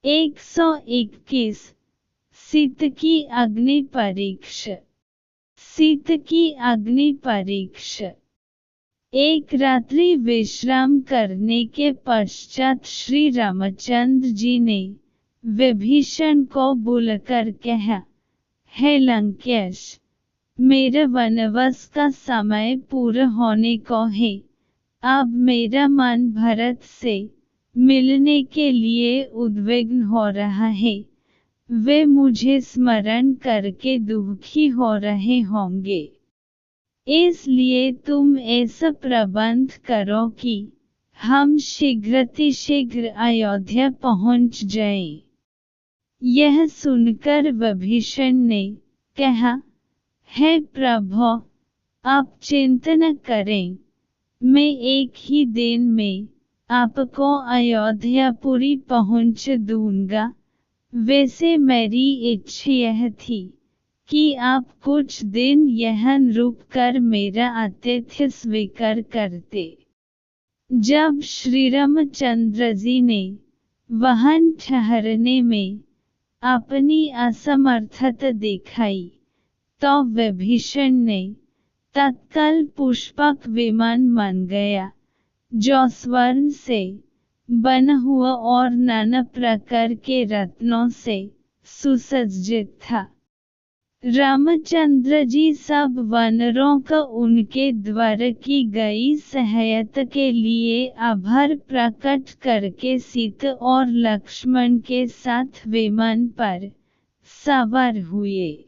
121 सीत की अग्नि परीक्षा। सीत की अग्नि परीक्षा। एक रात्रि विश्राम करने के पश्चात श्री रामचंद्र जी ने विभीषण को बुलाकर कहा, हे लंकेश, मेरे वनवास का समय पूरा होने को है। अब मेरा मन भरत से मिलने के लिए उद्विग्न हो रहा है। वे मुझे स्मरण करके दुखी हो रहे होंगे। इसलिए तुम ऐसा प्रबंध करो कि हम शीघ्रातिशीघ्र अयोध्या पहुंच जाएं। यह सुनकर विभीषण ने कहा, हे प्रभु, आप चिंता न करें, मैं एक ही दिन में आपको अयोध्यापुरी पहुंच दूंगा। वैसे मेरी इच्छा यह थी कि आप कुछ दिन यहाँ रुककर मेरा आतिथ्य स्वीकार करते। जब श्री रामचंद्र जी ने वहां ठहरने में अपनी असमर्थता दिखाई, तो विभीषण ने तत्काल पुष्पक विमान मन गया, जो स्वर्ण से बना हुआ और नाना प्रकार के रत्नों से सुसज्जित था। रामचंद्र जी सब वानरों का उनके द्वारा की गई सहायता के लिए आभार प्रकट करके सीता और लक्ष्मण के साथ विमान पर सवार हुए।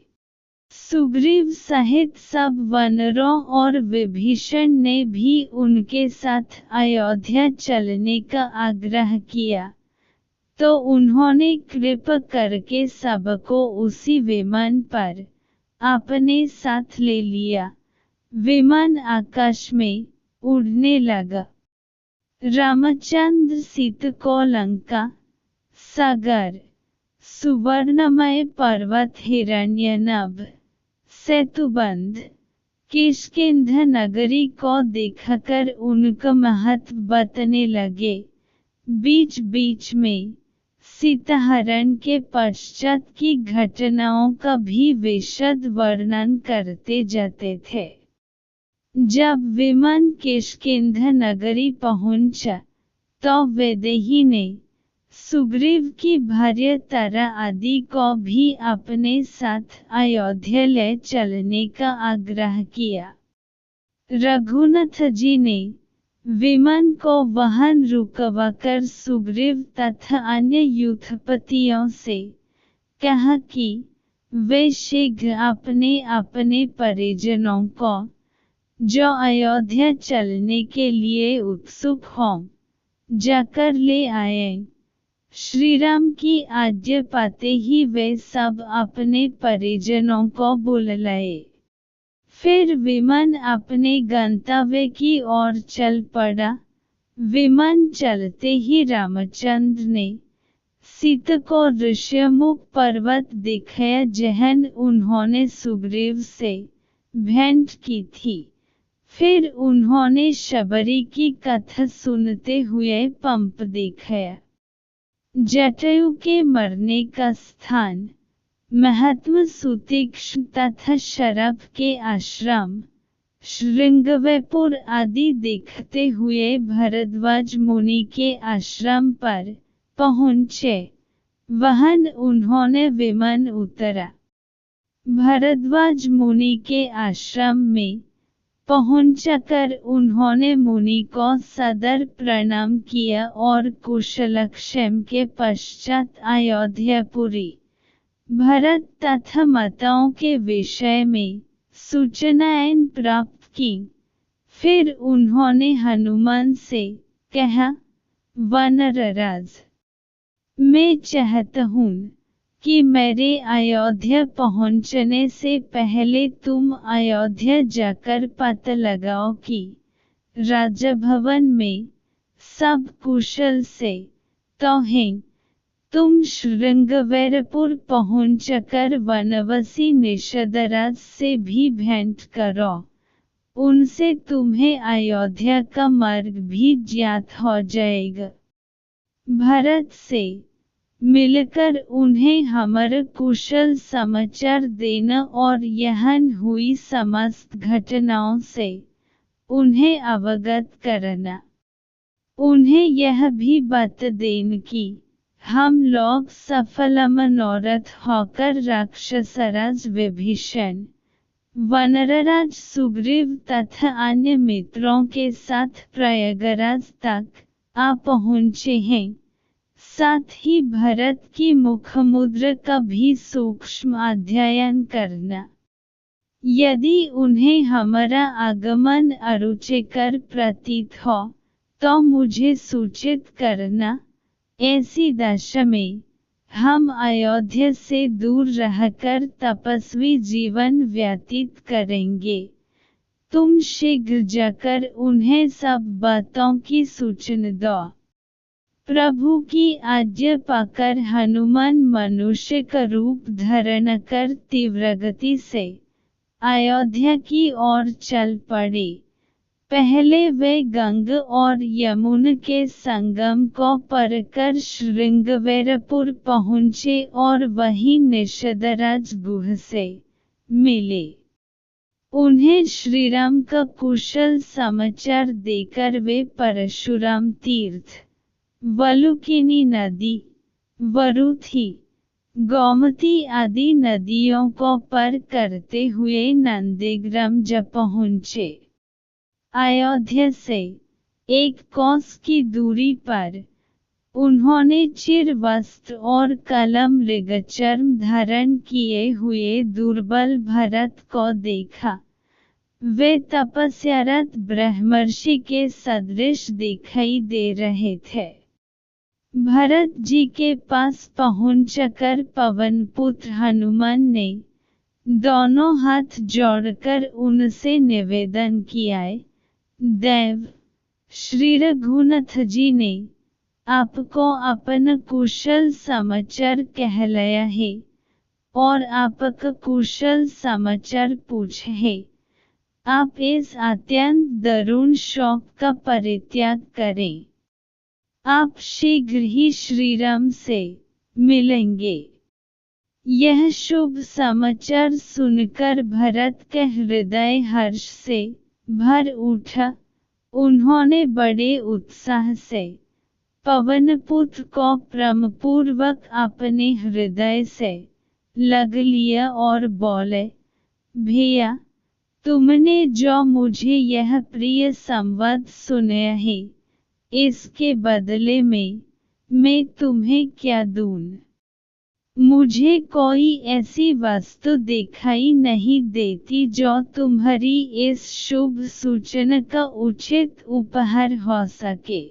सुग्रीव सहित सब वानरों और विभीषण ने भी उनके साथ अयोध्या चलने का आग्रह किया, तो उन्होंने कृपा करके सबको उसी विमान पर अपने साथ ले लिया। विमान आकाश में उड़ने लगा। रामचंद्र सीता को लंका, सागर, सुवर्णमय पर्वत, हिरण्यनाभ, सेतुबंध, किष्किंधा नगरी को दिखाकर उनका महत्व बताने लगे। बीच बीच में सीताहरण के पश्चात की घटनाओं का भी विशद वर्णन करते जाते थे। जब विमान किष्किंधा नगरी पहुंचा, तो वैदेही ने सुग्रीव की भार्या तारा आदि को भी अपने साथ अयोध्या ले चलने का आग्रह किया। रघुनाथ जी ने विमान को वहां रुकवाकर सुग्रीव तथा अन्य युद्धपतियों से कहा कि वे शीघ्र अपने अपने परिजनों को, जो अयोध्या चलने के लिए उत्सुक हों, जाकर ले आए। श्रीराम की आज्ञा पाते ही वे सब अपने परिजनों को बुला लाए। फिर विमान अपने गंतव्य की ओर चल पड़ा। विमान चलते ही रामचंद्र ने सीता को ऋष्यमुख पर्वत दिखाया, जहां उन्होंने सुग्रीव से भेंट की थी। फिर उन्होंने शबरी की कथा सुनते हुए पंप दिखाया। जटायु के मरने का स्थान, महात्मा सुतीक्ष्ण तथा शरभ के आश्रम, श्रृंगवेपुर आदि दिखते हुए भरद्वाज मुनि के आश्रम पर पहुँचे। वहां उन्होंने विमान उतरा। भरद्वाज मुनि के आश्रम में पहुंचकर उन्होंने मुनि को सदर प्रणाम किया और कुशलक्षेम के पश्चात अयोध्यापुरी, भरत तथा माताओं के विषय में सूचनाएं प्राप्त की। फिर उन्होंने हनुमान से कहा, वानरराज, मैं चाहता हूँ कि मेरे अयोध्या पहुंचने से पहले तुम अयोध्या जाकर पता लगाओ कि राजा भवन में सब कुशल से तो हैं। तुम श्रृंगवेरपुर पहुंचकर वनवासी निषदराज से भी भेंट करो। उनसे तुम्हें अयोध्या का मार्ग भी ज्ञात हो जाएगा। भरत से मिलकर उन्हें हमारे कुशल समाचार देना और यहाँ हुई समस्त घटनाओं से उन्हें अवगत करना। उन्हें यह भी बता देना कि हम लोग सफल मनोरथ होकर राक्षसराज विभीषण, वानरराज सुग्रीव तथा अन्य मित्रों के साथ प्रयागराज तक आ पहुँचे हैं। साथ ही भरत की मुखमुद्रा का भी सूक्ष्म अध्ययन करना। यदि उन्हें हमारा आगमन अरुचिकर प्रतीत हो तो मुझे सूचित करना। ऐसी दशा में हम अयोध्या से दूर रहकर तपस्वी जीवन व्यतीत करेंगे। तुम शीघ्र जाकर उन्हें सब बातों की सूचना दो। प्रभु की आज्ञा पाकर हनुमान मनुष्य का रूप धारण कर तीव्र गति से अयोध्या की ओर चल पड़े। पहले वे गंगा और यमुना के संगम को पार कर श्रृंगवेरपुर पहुँचे और वहीं निषदराज गुह से मिले। उन्हें श्रीराम का कुशल समाचार देकर वे परशुराम तीर्थ, वलुकिनी नदी, वरुथी, गोमती आदि नदियों को पार करते हुए नंदीग्राम जा पहुँचे। अयोध्या से 1 कोस की दूरी पर उन्होंने चिर वस्त्र और कलम मृगचर्म धारण किए हुए दुर्बल भरत को देखा। वे तपस्यारत ब्रह्मर्षि के सदृश दिखाई दे रहे थे। भरत जी के पास पहुंचकर पवनपुत्र हनुमान ने दोनों हाथ जोड़कर उनसे निवेदन किया, देव श्री रघुनाथ जी ने आपको अपना कुशल समाचार कहलाया है और आपका कुशल समाचार पूछा है। आप इस अत्यंत दारुण शोक का परित्याग करें। आप शीघ्र ही श्रीराम से मिलेंगे। यह शुभ समाचार सुनकर भरत का हृदय हर्ष से भर उठा। उन्होंने बड़े उत्साह से पवनपुत्र को प्रेमपूर्वक अपने हृदय से लग लिया और बोले, भैया तुमने जो मुझे यह प्रिय संवाद सुनाया है, इसके बदले में मैं तुम्हें क्या दूँ? मुझे कोई ऐसी वस्तु दिखाई नहीं देती जो तुम्हारी इस शुभ सूचना का उचित उपहार हो सके।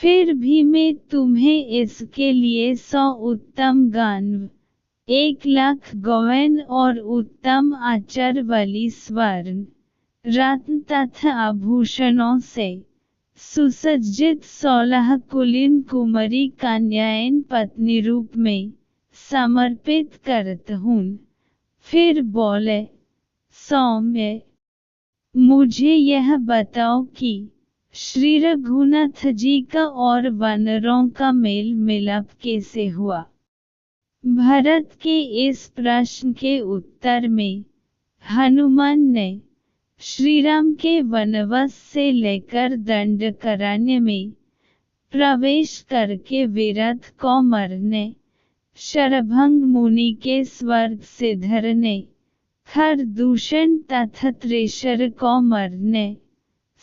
फिर भी मैं तुम्हें इसके लिए 100 उत्तम गांव, 1,00,000 गौएं और उत्तम आचार वाली स्वर्ण, रत्न तथा आभूषणों से सुसज्जित 16 कुलीन कुमारी कन्याएं पत्नी रूप में समर्पित करता हूँ। फिर बोले, सौम्य मुझे यह बताओ कि श्री रघुनाथ जी का और वानरों का मेल मिलाप कैसे हुआ? भरत के इस प्रश्न के उत्तर में हनुमान ने श्रीराम के वनवास से लेकर दंडकारण्य में प्रवेश करके विरथ को मरने, शरभंग मुनि के स्वर्ग से धरने, खरदूषण तथा त्रिशर को मरने,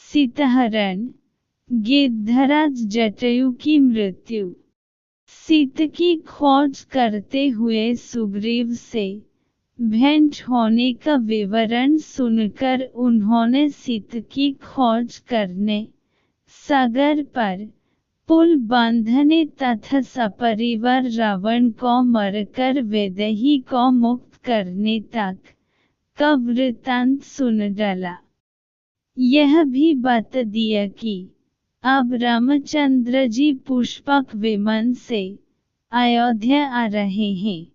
सीताहरण, गिद्धराज जटायु की मृत्यु, सीता की खोज करते हुए सुग्रीव से भेंट होने का विवरण सुनकर उन्होंने सीता की खोज करने, सागर पर पुल बांधने तथा सपरिवार रावण को मरकर वैदेही को मुक्त करने तक का वृत्तांत सुन डाला। यह भी बता दिया कि अब रामचंद्र जी पुष्पक विमान से अयोध्या आ रहे हैं।